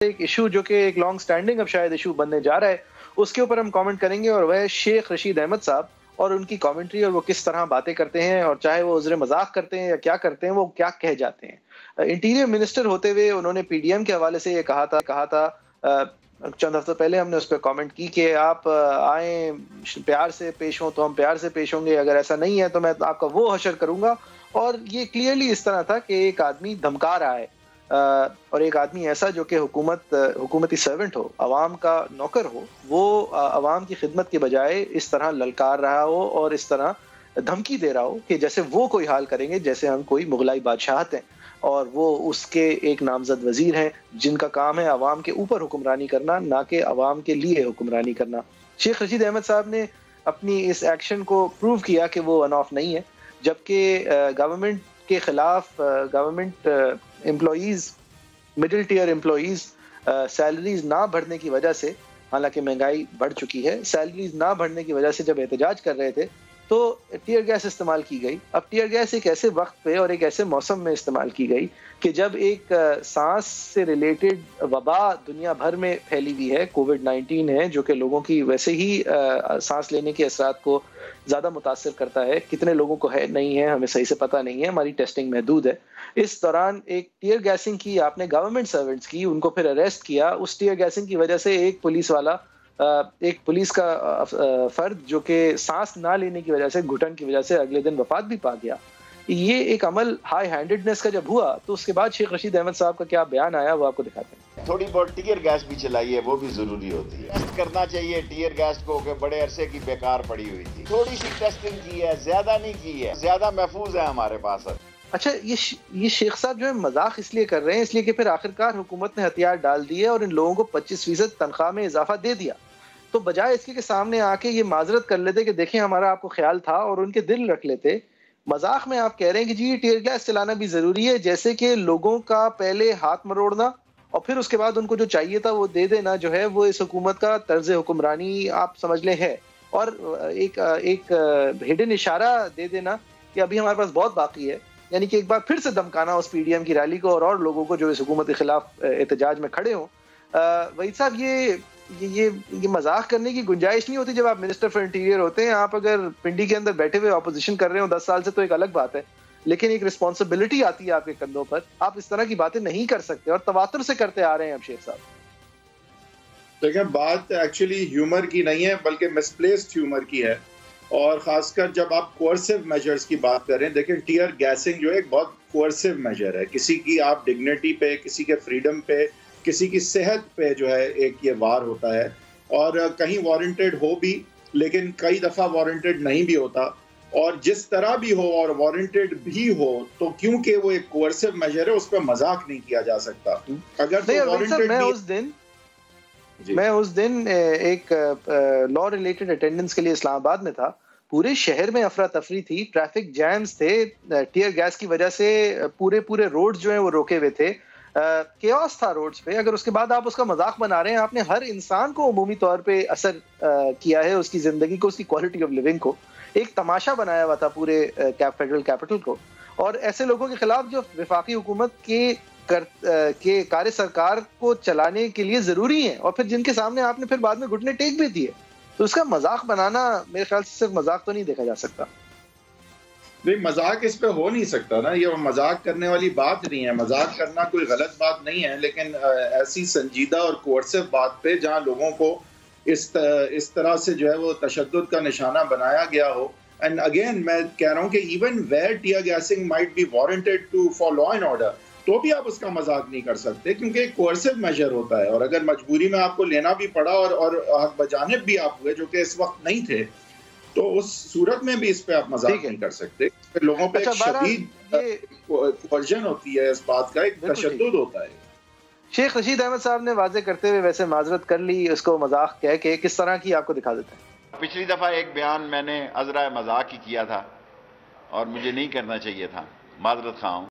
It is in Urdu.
ایک ایشو جو کہ ایک لانگ سٹینڈنگ اب شاید ایشو بننے جا رہا ہے، اس کے اوپر ہم کامنٹ کریں گے، اور وہ ہے شیخ رشید احمد صاحب اور ان کی کامنٹری، اور وہ کس طرح باتیں کرتے ہیں، اور چاہے وہ عذر مذاق کرتے ہیں یا کیا کرتے ہیں، وہ کیا کہہ جاتے ہیں۔ انٹیریئر منسٹر ہوتے ہوئے انہوں نے پی ڈی ایم کے حوالے سے یہ کہا تھا چند ہفتوں پہلے ہم نے اس پہ کامنٹ کی کہ آپ آئیں پیار سے پیش ہوں تو ہم پیار سے پیش ہوں گے، اگر ایسا نہیں ہے تو میں آپ کا وہ حشر کروں گا۔ اور یہ کلیئرلی اس طرح تھا کہ ایک آدمی دھمکا رہا ہے، اور ایک آدمی ایسا جو کہ حکومتی سرونٹ ہو، عوام کا نوکر ہو، وہ عوام کی خدمت کے بجائے اس طرح للکار رہا ہو اور اس طرح دھمکی دے رہا ہو کہ جیسے وہ کوئی حال کریں گے جیسے ہم کوئی مغلائی بادشاہت ہیں، اور وہ اس کے ایک نامزد وزیر ہیں جن کا کام ہے عوام کے اوپر حکمرانی کرنا، نہ کہ عوام کے لیے حکمرانی کرنا۔ شیخ رشید احمد صاحب نے اپنی اس ایکشن کو پروو کیا کہ وہ ون آف نہیں ہے، جبکہ گورنمنٹ کے خلاف government employees, middle tier employees salaries نہ بڑھنے کی وجہ سے، حالانکہ مہنگائی بڑھ چکی ہے، سیلریز نہ بڑھنے کی وجہ سے جب احتجاج کر رہے تھے تو ٹیئر گیس استعمال کی گئی۔ اب ٹیئر گیس ایک ایسے وقت پہ اور ایک ایسے موسم میں استعمال کی گئی کہ جب ایک سانس سے ریلیٹڈ وبا دنیا بھر میں پھیلی ہوئی ہے، کووڈ-19 ہے، جو کہ لوگوں کی ویسے ہی سانس لینے کے اثرات کو زیادہ متاثر کرتا ہے، کتنے لوگوں کو ہے نہیں ہے ہمیں صحیح سے پتہ نہیں ہے، ہماری ٹیسٹنگ محدود ہے۔ اس دوران ایک ٹیئر گیسنگ کی آپ نے گورنمنٹ سرونٹس کی، ان کو پھر اریسٹ کیا۔ اس ٹیئر گیسنگ کی وجہ سے ایک پولیس کا فرد جو کہ سانس نہ لینے کی وجہ سے، گھٹن کی وجہ سے اگلے دن وفات بھی پا گیا۔ یہ ایک عمل ہائی ہینڈڈنس کا جب ہوا تو اس کے بعد شیخ رشید احمد صاحب کا کیا بیان آیا وہ آپ کو دکھاتے ہیں۔ تھوڑی بہت ٹیئر گیس بھی چلائی ہے، وہ بھی ضروری ہوتی ہے۔ ٹیسٹ کرنا چاہیے ٹیئر گیس کو کہ بڑے عرصے کی بیکار پڑی ہوئی تھی، تھوڑی سی ٹیسٹنگ کی ہے، زیادہ نہیں کی ہے، زیادہ محفوظ ہے ہمارے پاس۔ اچھا، یہ شیخ صاحب جو ہے مذاق اس لیے کر رہے ہیں اس لیے کہ پھر آخرکار حکومت نے ہتھیار ڈال دیے اور ان لوگوں کو 25% تنخواہ میں اضافہ دے دیا، تو بجائے اس کے سامنے آ کے یہ معذرت کر لیتے کہ دیکھیں ہمارا آپ کو خیال تھا اور ان کے دل رکھ لیتے، مذاق میں آپ کہہ رہے ہیں کہ جی ٹیئر گیس چلانا بھی ضروری ہے، جیسے کہ لوگوں کا پہلے ہاتھ مروڑنا اور پھر اس کے بعد ان کو جو چاہیے تھا وہ دے دینا جو ہے وہ اس حکومت کا طرز حکمرانی آپ سمجھ لیں ہے، اور ایک ہڈن اشارہ دے دینا کہ ابھی ہمارے پاس بہت باقی ہے، یعنی کہ ایک بار پھر سے دمکانا اس پی ڈی ایم کی ریلی کو اور لوگوں کو جو اس حکومت کے خلاف احتجاج میں کھڑے ہوں۔ وحید صاحب، یہ مذاق کرنے کی گنجائش نہیں ہوتی جب آپ منسٹر فار انٹیریئر ہوتے ہیں۔ آپ اگر پنڈی کے اندر بیٹھے ہوئے اپوزیشن کر رہے ہوں 10 سال سے تو ایک الگ بات ہے، لیکن ایک رسپانسبلٹی آتی ہے آپ کے کندھوں پر، آپ اس طرح کی باتیں نہیں کر سکتے اور تواتر سے کرتے آ رہے ہیں اب شیخ صاحب۔ دیکھیں، بات ایکچولی ہیومر کی نہیں ہے بلکہ مسپلیسڈ ہیومر کی ہے، اور خاص کر جب آپ کوئرسو میجرز کی بات کریں، دیکھیں ٹیئر گیسنگ جو ہے ایک بہت کوئرسو میجر ہے، کسی کی آپ ڈگنیٹی پہ، کسی کے فریڈم پہ، کسی کی صحت پہ جو ہے ایک یہ وار ہوتا ہے، اور کہیں وارنٹڈ ہو بھی لیکن کئی دفعہ وارنٹڈ نہیں بھی ہوتا، اور جس طرح بھی ہو اور وارنٹڈ بھی ہو تو کیونکہ وہ ایک کوئرسو میجر ہے اس پہ مذاق نہیں کیا جا سکتا۔ اگر تو وارنٹڈ میں اس دن ایک لا ریلیٹڈ اٹینڈنس کے لیے اسلام آباد میں تھا، پورے شہر میں افراتفری تھی، ٹریفک جیمز تھے، ٹیئر گیس کی وجہ سے پورے روڈز جو ہیں وہ روکے ہوئے تھے، کیوس تھا روڈز پہ، اگر اس کے بعد آپ اس کا مذاق بنا رہے ہیں، آپ نے ہر انسان کو عمومی طور پہ اثر کیا ہے، اس کی زندگی کو، اس کی کوالٹی آف لیونگ کو، ایک تماشا بنایا ہوا تھا پورے فیڈرل کیپٹل کو، اور ایسے لوگوں کے خلاف جو وفاقی حکومت کے کار سرکار کو چلانے کے لیے ضروری ہیں، اور پھر جن کے سامنے آپ نے پھر بعد میں گھٹنے ٹیک بھی دیے، تو اس کا مذاق بنانا میرے خیال سے صرف مذاق تو نہیں دیکھا جا سکتا۔ نہیں، مذاق اس پہ ہو نہیں سکتا نا، یہ مذاق کرنے والی بات نہیں ہے، مذاق کرنا کوئی غلط بات نہیں ہے، لیکن ایسی سنجیدہ اور کوئرسو بات پہ جہاں لوگوں کو اس طرح سے جو ہے وہ تشدد کا نشانہ بنایا گیا ہو، اینڈ اگین میں کہہ رہا ہوں کہ even where tear gassing might be warranted for law and order, تو بھی آپ اس کا مذاق نہیں کر سکتے کیونکہ ایک کوئرسو میجر ہوتا ہے، اور اگر مجبوری میں آپ کو لینا بھی پڑا اور حق بجانب بھی آپ ہوئے جو کہ اس وقت نہیں تھے، تو اس صورت میں بھی اس پہ آپ مذاق نہیں کر سکتے۔ لوگوں پہ ایک شدید ورژن ہوتی ہے اس بات کا، ایک تشدد ہوتا ہے۔ شیخ رشید احمد صاحب نے واضح کرتے ہوئے ویسے معذرت کر لی، اس کو مذاق کہہ کے، کس طرح کی آپ کو دکھا دیتے ہیں۔ پچھلی دفعہ ایک بیان میں نے عذرا مذاق ہی کیا تھا اور مجھے نہیں کرنا چاہیے تھا، معذرت خواہ ہوں۔